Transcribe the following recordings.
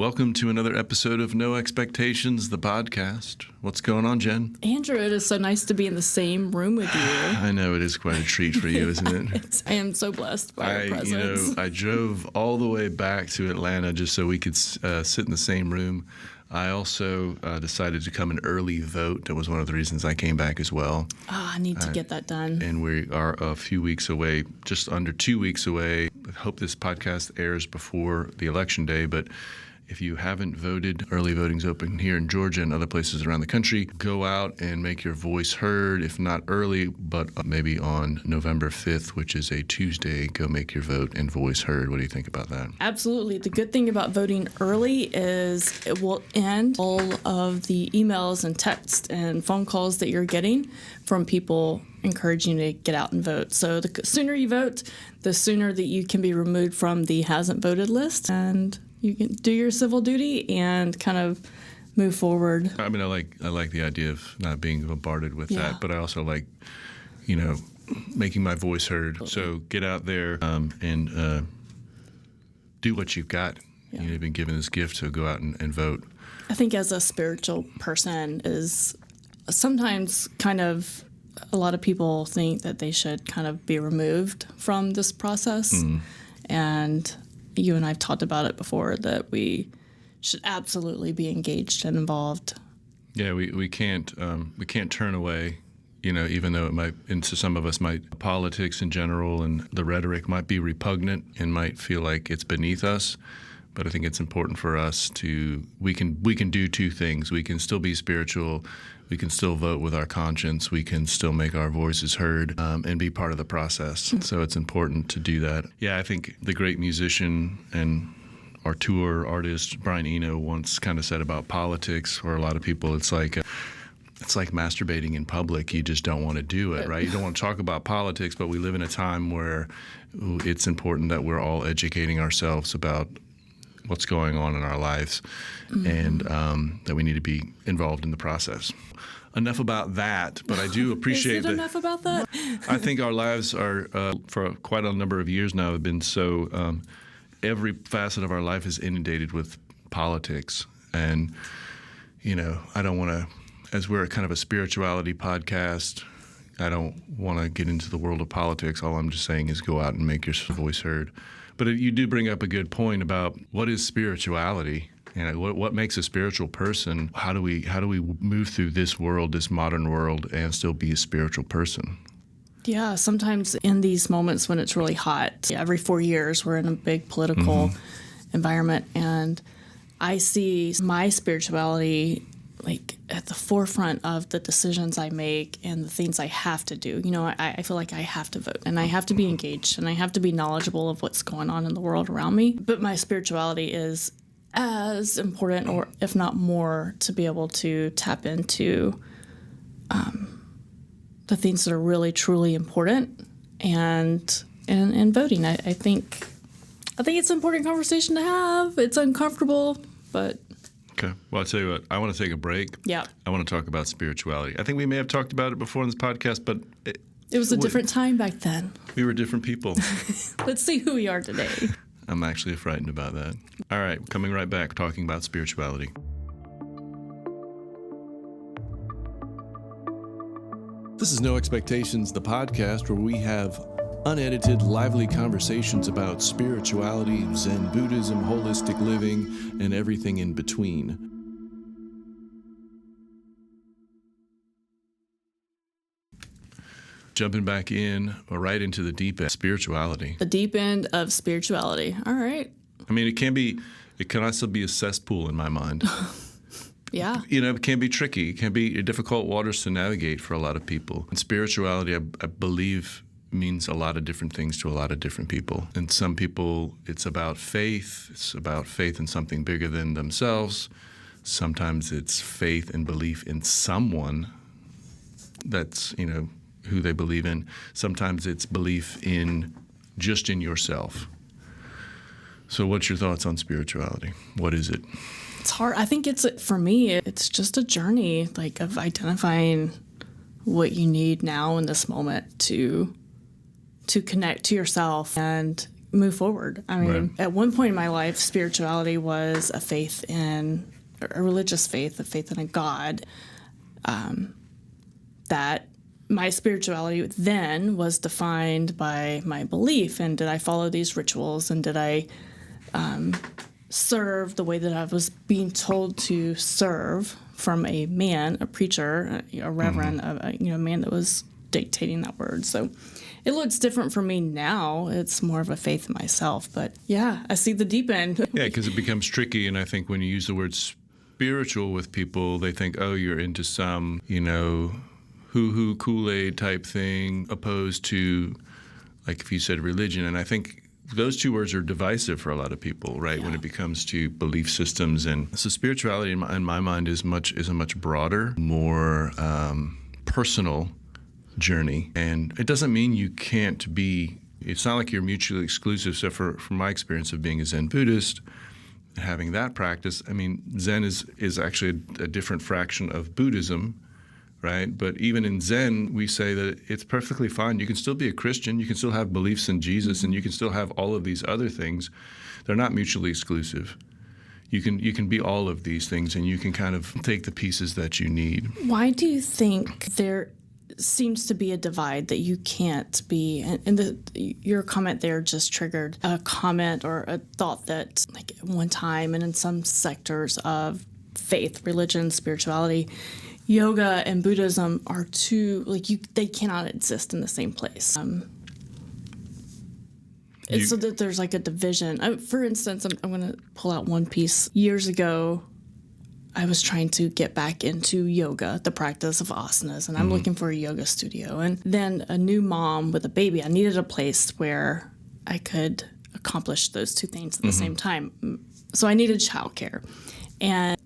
Welcome to another episode of No Expectations, the podcast. What's going on, Jen? Andrew, it is so nice to be in the same room with you. I know, it is quite a treat for you, isn't it? I am so blessed by your presence. I drove all the way back to Atlanta just so we could sit in the same room. I also decided to come and early vote. That was one of the reasons I came back as well. I need to get that done. And we are a few weeks away, just under 2 weeks away. I hope this podcast airs before the election day, but if you haven't voted, early voting's open here in Georgia and other places around the country. Go out and make your voice heard, if not early, but maybe on November 5th, which is a Tuesday. Go make your vote and voice heard. What do you think about that? Absolutely. The good thing about voting early is it will end all of the emails and texts and phone calls that you're getting from people encouraging you to get out and vote. So the sooner you vote, the sooner that you can be removed from the hasn't voted list, and you can do your civil duty and kind of move forward. I mean, I like the idea of not being bombarded with that, but I also like, making my voice heard. So get out there and do what you've got. Yeah. You've been given this gift, so go out and vote. I think as a spiritual person is sometimes kind of, a lot of people think that they should kind of be removed from this process. And you and I have talked about it before, that we should absolutely be engaged and involved. Yeah, we can't turn away, even though it might, and to some of us might, politics in general and the rhetoric might be repugnant and might feel like it's beneath us. But I think it's important for us we can do two things. We can still be spiritual. We can still vote with our conscience. We can still make our voices heard and be part of the process. So it's important to do that. Yeah, I think the great musician and our tour artist, Brian Eno, once kind of said about politics, for a lot of people, it's like masturbating in public. You just don't want to do it, right? You don't want to talk about politics, but we live in a time where it's important that we're all educating ourselves about what's going on in our lives, and that we need to be involved in the process. Enough about that, but I do appreciate Is it enough about that? I think our lives are, for quite a number of years now, have been so, every facet of our life is inundated with politics. And, I don't want to, as we're kind of a spirituality podcast, I don't want to get into the world of politics. All I'm just saying is go out and make your voice heard. But you do bring up a good point about what is spirituality, and what makes a spiritual person. How do we move through this world, this modern world, and still be a spiritual person? Yeah, sometimes in these moments when it's really hot, every 4 years we're in a big political environment, and I see my spirituality like at the forefront of the decisions I make and the things I have to do. I feel like I have to vote, and I have to be engaged, and I have to be knowledgeable of what's going on in the world around me. But my spirituality is as important, or if not more, to be able to tap into the things that are really, truly important. And voting, I think it's an important conversation to have. It's uncomfortable, but... Okay. Well, I'll tell you what, I want to take a break. Yeah. I want to talk about spirituality. I think we may have talked about it before in this podcast, but... It was a different time back then. We were different people. Let's see who we are today. I'm actually frightened about that. All right, coming right back, talking about spirituality. This is No Expectations, the podcast where we have unedited, lively conversations about spirituality, Zen Buddhism, holistic living, and everything in between. Jumping back in, or right into the deep end, spirituality. The deep end of spirituality. All right. I mean, it can also be a cesspool in my mind. Yeah. It can be tricky. It can be difficult waters to navigate for a lot of people. And spirituality, I believe, means a lot of different things to a lot of different people. And some people, it's about faith. It's about faith in something bigger than themselves. Sometimes it's faith and belief in someone that's, who they believe in. Sometimes it's belief in just in yourself. So what's your thoughts on spirituality? What is it? It's hard. I think for me, it's just a journey, of identifying what you need now in this moment to connect to yourself and move forward. I mean, Right. at one point in my life, spirituality was a religious faith, a faith in a God. That my spirituality then was defined by my belief, and did I follow these rituals, and did I serve the way that I was being told to serve from a man, a preacher, a reverend, a man that was dictating that word. So it looks different for me now. It's more of a faith in myself. But yeah, I see the deep end. Yeah, because it becomes tricky, and I think when you use the word spiritual with people, they think, oh, you're into some, hoo-hoo Kool-Aid type thing, opposed to, like if you said religion. And I think those two words are divisive for a lot of people, right? Yeah. When it becomes to belief systems, and so spirituality, in my mind, is a much broader, more personal journey, and it doesn't mean you can't be. It's not like you're mutually exclusive. So, from my experience of being a Zen Buddhist, having that practice, I mean, Zen is actually a different fraction of Buddhism. Right? But even in Zen, we say that it's perfectly fine. You can still be a Christian. You can still have beliefs in Jesus, and you can still have all of these other things. They're not mutually exclusive. You can be all of these things, and you can kind of take the pieces that you need. Why do you think there seems to be a divide that you can't be? And your comment there just triggered a comment or a thought that, like, at one time and in some sectors of faith, religion, spirituality, yoga and Buddhism are they cannot exist in the same place. It's so that there's like a division. For instance, I'm going to pull out one piece. Years ago, I was trying to get back into yoga, the practice of asanas, and I'm looking for a yoga studio. And then a new mom with a baby, I needed a place where I could accomplish those two things at the same time. So I needed childcare. And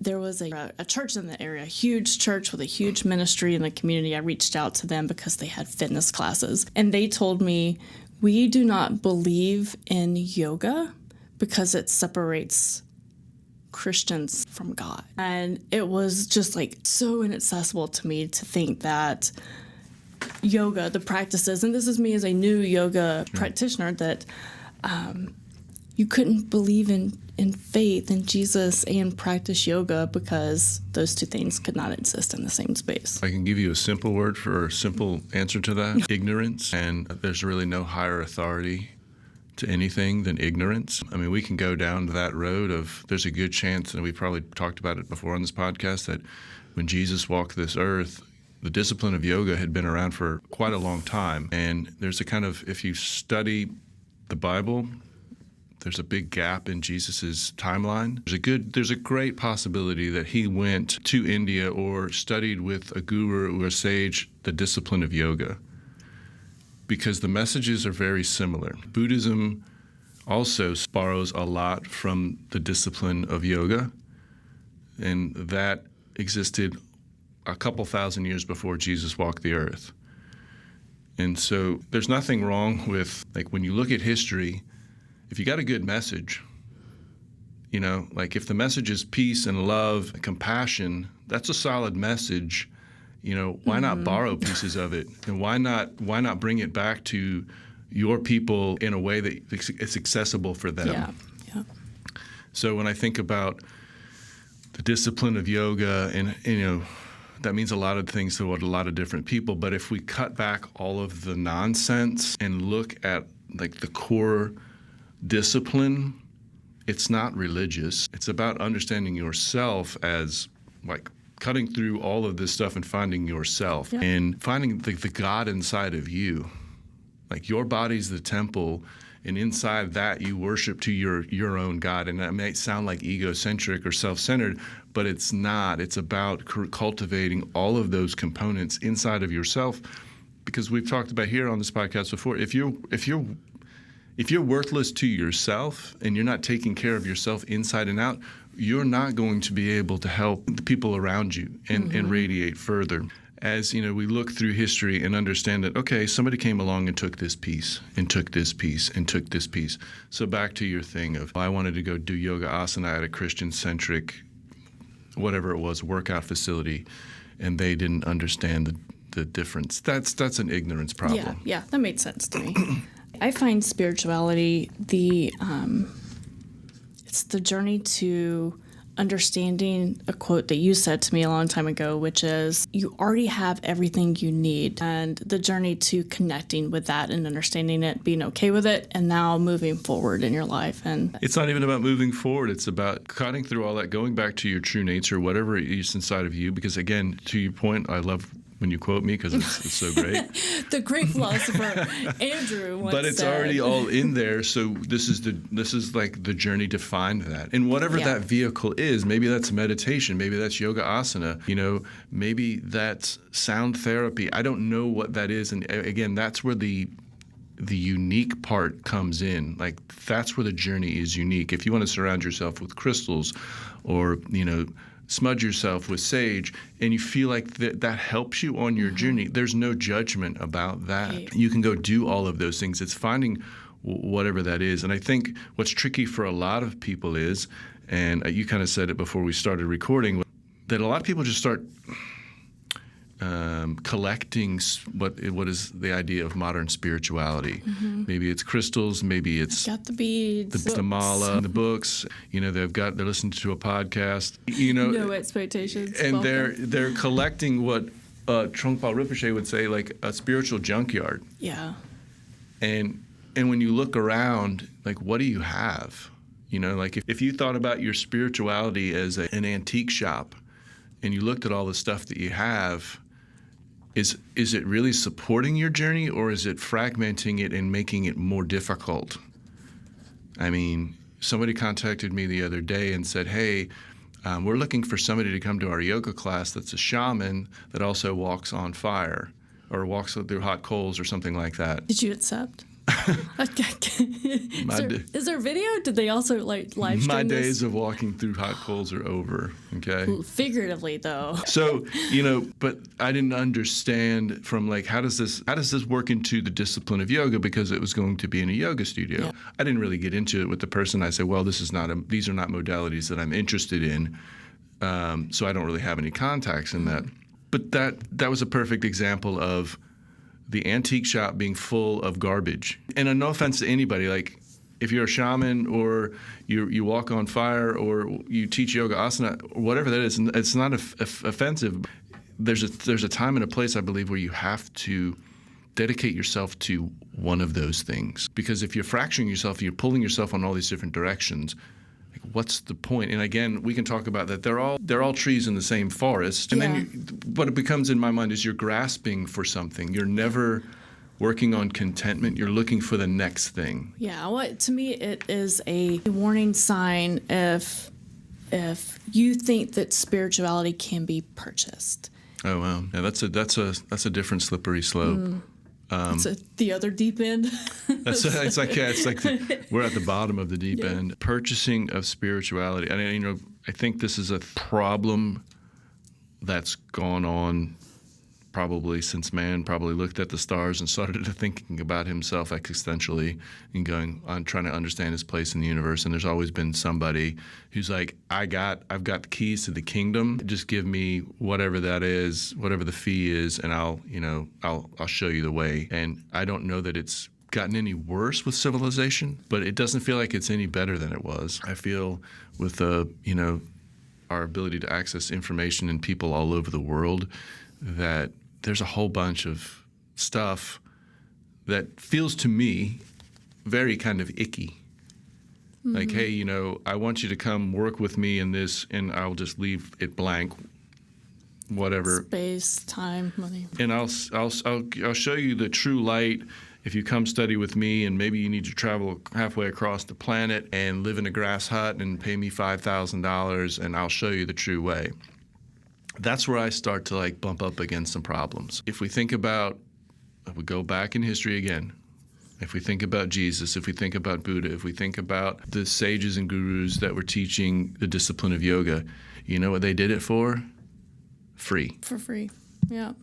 there was a church in the area, a huge church with a huge ministry in the community. I reached out to them because they had fitness classes. And they told me, we do not believe in yoga because it separates Christians from God. And it was just like so inaccessible to me to think that yoga, the practices, and this is me as a new yoga practitioner, that you couldn't believe in faith in Jesus and practice yoga because those two things could not exist in the same space. I can give you a simple word for a simple answer to that: ignorance. And there's really no higher authority to anything than ignorance. I mean, we can go down to that road of, there's a good chance, and we've probably talked about it before on this podcast, that when Jesus walked this earth, the discipline of yoga had been around for quite a long time. And there's a kind of, if you study the Bible, there's a big gap in Jesus's timeline. There's a great possibility that he went to India or studied with a guru or a sage the discipline of yoga, because the messages are very similar. Buddhism also borrows a lot from the discipline of yoga, and that existed a couple thousand years before Jesus walked the earth. And so there's nothing wrong with, like, when you look at history, if you got a good message, like if the message is peace and love, compassion, that's a solid message. Why not borrow pieces of it? And why not bring it back to your people in a way that it's accessible for them? Yeah. So when I think about the discipline of yoga, and that means a lot of things to a lot of different people. But if we cut back all of the nonsense and look at like the core discipline, it's not religious. It's about understanding yourself as, like, cutting through all of this stuff and finding yourself and finding the God inside of you. Like, your body's the temple, and inside that you worship to your own God. And that may sound like egocentric or self-centered, but it's not. It's about cultivating all of those components inside of yourself, because we've talked about here on this podcast before, if you're worthless to yourself and you're not taking care of yourself inside and out, you're not going to be able to help the people around you and radiate further. As we look through history and understand that, okay, somebody came along and took this piece and took this piece and took this piece. So back to your thing of, I wanted to go do yoga asana at a Christian-centric, whatever it was, workout facility, and they didn't understand the difference. That's an ignorance problem. Yeah, that made sense to me. I find spirituality it's the journey to understanding a quote that you said to me a long time ago, which is you already have everything you need, and the journey to connecting with that and understanding it, being okay with it, and now moving forward in your life. And it's not even about moving forward. It's about cutting through all that, going back to your true nature, whatever is inside of you. Because again, to your point, I love when you quote me because it's so great. The great philosopher Andrew once but it's said, already all in there. So this is like the journey to find that, and whatever that vehicle is. Maybe that's meditation. Maybe that's yoga asana. Maybe that's sound therapy. I don't know what that is. And again, that's where the unique part comes in. Like that's where the journey is unique. If you want to surround yourself with crystals, or smudge yourself with sage, and you feel like that helps you on your journey, there's no judgment about that. Right. You can go do all of those things. It's finding whatever that is. And I think what's tricky for a lot of people is, and you kind of said it before we started recording, that a lot of people just start collecting what is the idea of modern spirituality. Mm-hmm. Maybe it's crystals, maybe it's got the beads, the mala, the books. They're listening to a podcast. No expectations. And they're collecting what Trungpa Rinpoche would say, like a spiritual junkyard. Yeah. And when you look around, like, what do you have? Like if you thought about your spirituality as an antique shop, and you looked at all the stuff that you have, is it really supporting your journey, or is it fragmenting it and making it more difficult? I mean, somebody contacted me the other day and said, hey, we're looking for somebody to come to our yoga class that's a shaman that also walks on fire or walks through hot coals or something like that. Did you accept? Is there video? Did they also live stream My this? days of walking through hot coals are over. Okay. Figuratively, though. So but I didn't understand from how does this work into the discipline of yoga, because it was going to be in a yoga studio. Yeah. I didn't really get into it with the person. I said, well, these are not modalities that I'm interested in, so I don't really have any contacts in that. But that was a perfect example of the antique shop being full of garbage. And no offense to anybody, like if you're a shaman or you walk on fire or you teach yoga asana or whatever that is, and it's not offensive. There's a time and a place, I believe, where you have to dedicate yourself to one of those things. Because if you're fracturing yourself, you're pulling yourself on all these different directions, what's the point? And again, we can talk about that. They're all trees in the same forest. And then what it becomes in my mind is you're grasping for something. You're never working on contentment. You're looking for the next thing. Yeah. Well, to me, it is a warning sign if you think that spirituality can be purchased. Oh wow. Yeah, that's a different slippery slope. It's the other deep end. It's like we're at the bottom of the deep end. Purchasing of spirituality. And I think this is a problem that's gone on probably since man probably looked at the stars and started thinking about himself existentially and going on trying to understand his place in the universe. And there's always been somebody who's like, I've got the keys to the kingdom. Just give me whatever that is, whatever the fee is, and I'll show you the way. And I don't know that it's gotten any worse with civilization, but it doesn't feel like it's any better than it was. I feel with our ability to access information and people all over the world, that there's a whole bunch of stuff that feels to me very kind of icky. Mm-hmm. Like, hey, I want you to come work with me in this, and I'll just leave it blank, whatever. Space, time, money. And I'll show you the true light if you come study with me, and maybe you need to travel halfway across the planet and live in a grass hut and pay me $5,000, and I'll show you the true way. That's where I start to bump up against some problems. If we go back in history again, if we think about Jesus, if we think about Buddha, if we think about the sages and gurus that were teaching the discipline of yoga, you know what they did it for? Free. For free, yeah.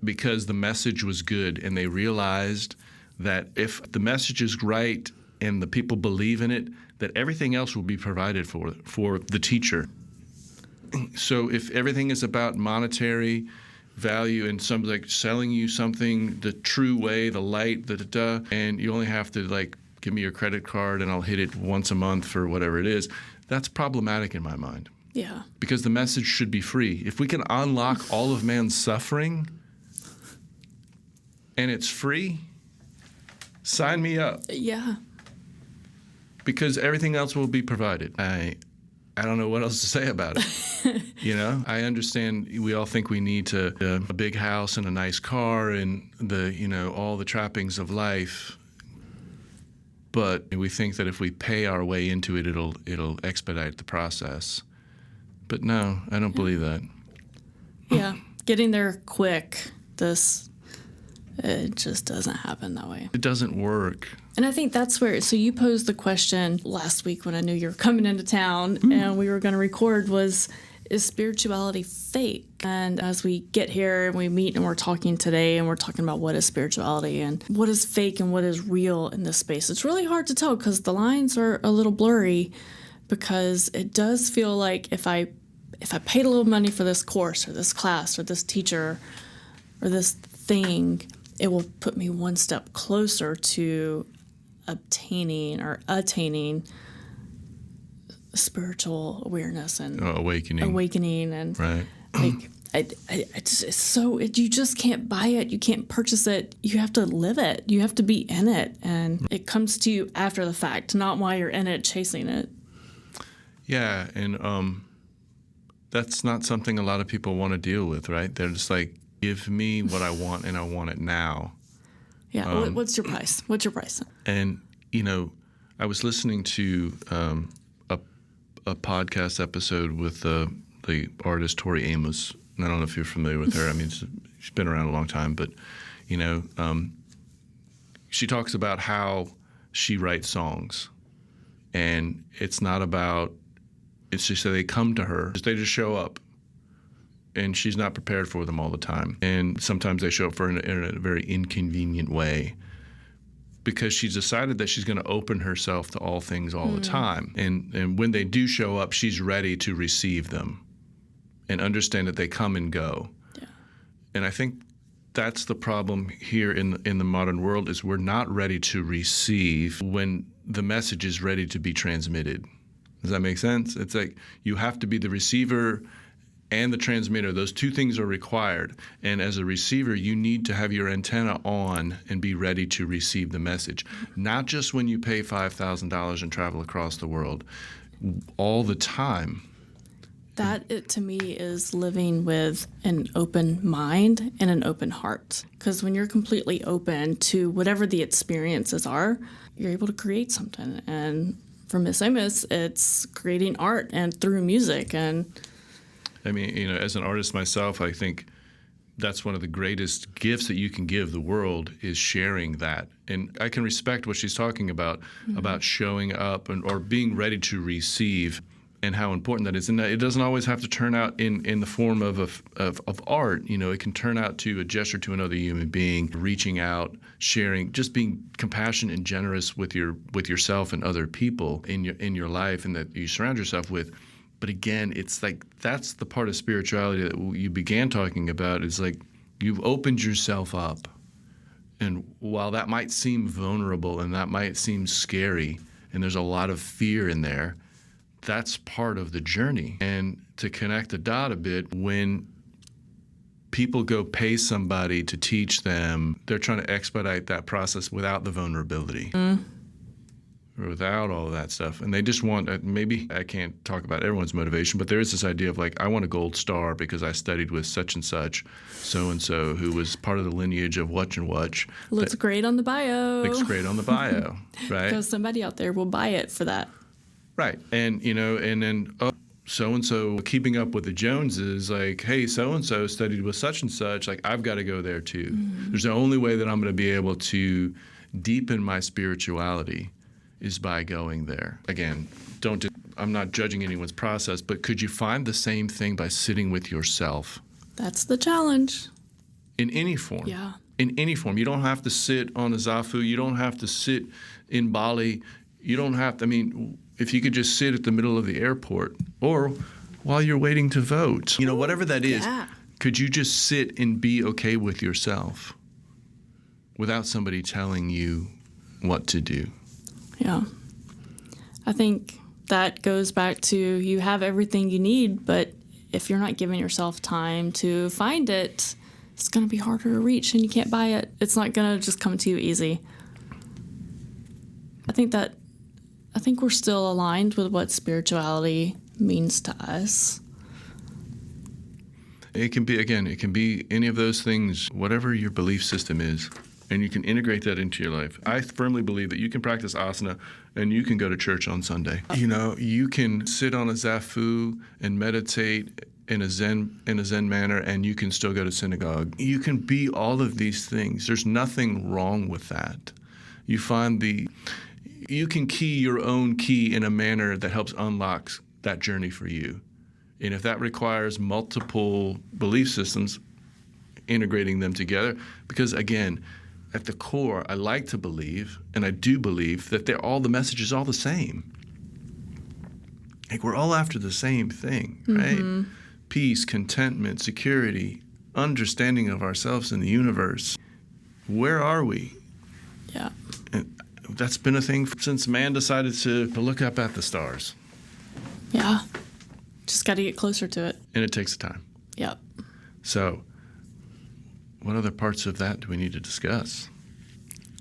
Because the message was good, and they realized that if the message is right and the people believe in it, that everything else will be provided for the teacher. So if everything is about monetary value in some, like selling you something the true way, the light, and you only have to like give me your credit card and I'll hit it once a month for whatever it is. That's problematic in my mind. Yeah. Because the message should be free. If we can unlock all of man's suffering and it's free, sign me up. Yeah. Because everything else will be provided. I don't know what else to say about it. You know, I understand we all think we need a big house and a nice car and all the trappings of life. But we think that if we pay our way into it, it'll expedite the process. But no, I don't believe that. Yeah, getting there quick, it just doesn't happen that way. It doesn't work. And I think that's where, so you posed the question last week when I knew you were coming into town and we were going to record is spirituality fake? And as we get here and we meet and we're talking today and we're talking about what is spirituality and what is fake and what is real in this space, it's really hard to tell because the lines are a little blurry, because it does feel like if I paid a little money for this course or this class or this teacher or this thing, it will put me one step closer to attaining spiritual awareness and awakening and right. Like you just can't buy it, you can't purchase it, you have to live it, you have to be in it, and it comes to you after the fact, not while you're in it chasing it. Yeah, and that's not something a lot of people want to deal with, right? They're just like, give me what I want and I want it now. Yeah, what's your price? What's your price? And, I was listening to a podcast episode with the artist Tori Amos. And I don't know if you're familiar with her. I mean, she's been around a long time, but, she talks about how she writes songs. And it's not about, it's just that they come to her, they just show up. And she's not prepared for them all the time. And sometimes they show up in a very inconvenient way because she's decided that she's going to open herself to all things all the time. And when they do show up, she's ready to receive them and understand that they come and go. Yeah. And I think that's the problem here in the modern world is we're not ready to receive when the message is ready to be transmitted. Does that make sense? It's like you have to be the receiver and the transmitter. Those two things are required. And as a receiver, you need to have your antenna on and be ready to receive the message. Not just when you pay $5,000 and travel across the world. All the time. That, to me, is living with an open mind and an open heart. Because when you're completely open to whatever the experiences are, you're able to create something. And for Miss Amos, it's creating art and through music. And I mean, as an artist myself, I think that's one of the greatest gifts that you can give the world is sharing that. And I can respect what she's talking about showing up or being ready to receive and how important that is. And it doesn't always have to turn out in the form of art. It can turn out to a gesture to another human being, reaching out, sharing, just being compassionate and generous with yourself and other people in your life and that you surround yourself with. But again, it's like that's the part of spirituality that you began talking about. Is like you've opened yourself up. And while that might seem vulnerable and that might seem scary, and there's a lot of fear in there, that's part of the journey. And to connect the dot a bit, when people go pay somebody to teach them, they're trying to expedite that process without the vulnerability. Or without all of that stuff. And they just want, maybe I can't talk about everyone's motivation, but there is this idea of like, I want a gold star because I studied with such and such, so-and-so, who was part of the lineage of what and what. Looks great on the bio. Looks great on the bio, right? Because somebody out there will buy it for that. Right. And, and then, so-and-so keeping up with the Joneses, like, hey, so-and-so studied with such and such, like, I've got to go there too. There's the only way that I'm going to be able to deepen my spirituality is by going there. Again, I'm not judging anyone's process, but could you find the same thing by sitting with yourself? That's the challenge. In any form. Yeah. In any form. You don't have to sit on a zafu. You don't have to sit in Bali. You don't have to, if you could just sit at the middle of the airport or while you're waiting to vote, whatever that is, Could you just sit and be okay with yourself without somebody telling you what to do? Yeah. I think that goes back to you have everything you need, but if you're not giving yourself time to find it, it's going to be harder to reach and you can't buy it. It's not going to just come to you easy. I think we're still aligned with what spirituality means to us. It can be any of those things, whatever your belief system is, and you can integrate that into your life. I firmly believe that you can practice asana and you can go to church on Sunday. You can sit on a zafu and meditate in a Zen manner, and you can still go to synagogue. You can be all of these things. There's nothing wrong with that. You can key your own key in a manner that helps unlock that journey for you. And if that requires multiple belief systems, integrating them together, because again, at the core, I like to believe, and I do believe, that the message is all the same. Like, we're all after the same thing, right? Peace, contentment, security, understanding of ourselves and the universe. Where are we? Yeah. And that's been a thing since man decided to look up at the stars. Yeah. Just got to get closer to it. And it takes time. Yep. So, what other parts of that do we need to discuss?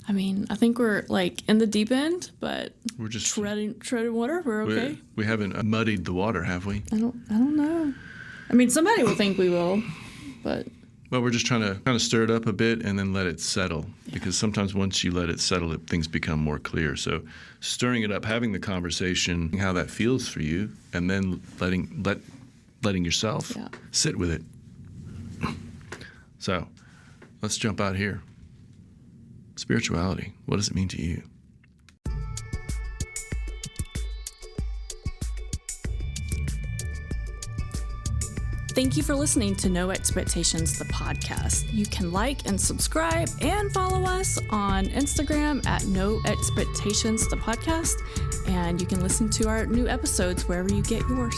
I mean, I think we're like in the deep end, but We're just treading water. We're okay. We haven't muddied the water, have we? I don't know. I mean, somebody will think we will, but Well, we're just trying to kind of stir it up a bit and then let it settle. Because sometimes once you let it settle, things become more clear. So stirring it up, having the conversation, how that feels for you, and then letting yourself sit with it. So let's jump out here. Spirituality, what does it mean to you? thank you for listening to No Expectations, the podcast. You can like and subscribe and follow us on Instagram at No Expectations, the podcast. And you can listen to our new episodes wherever you get yours.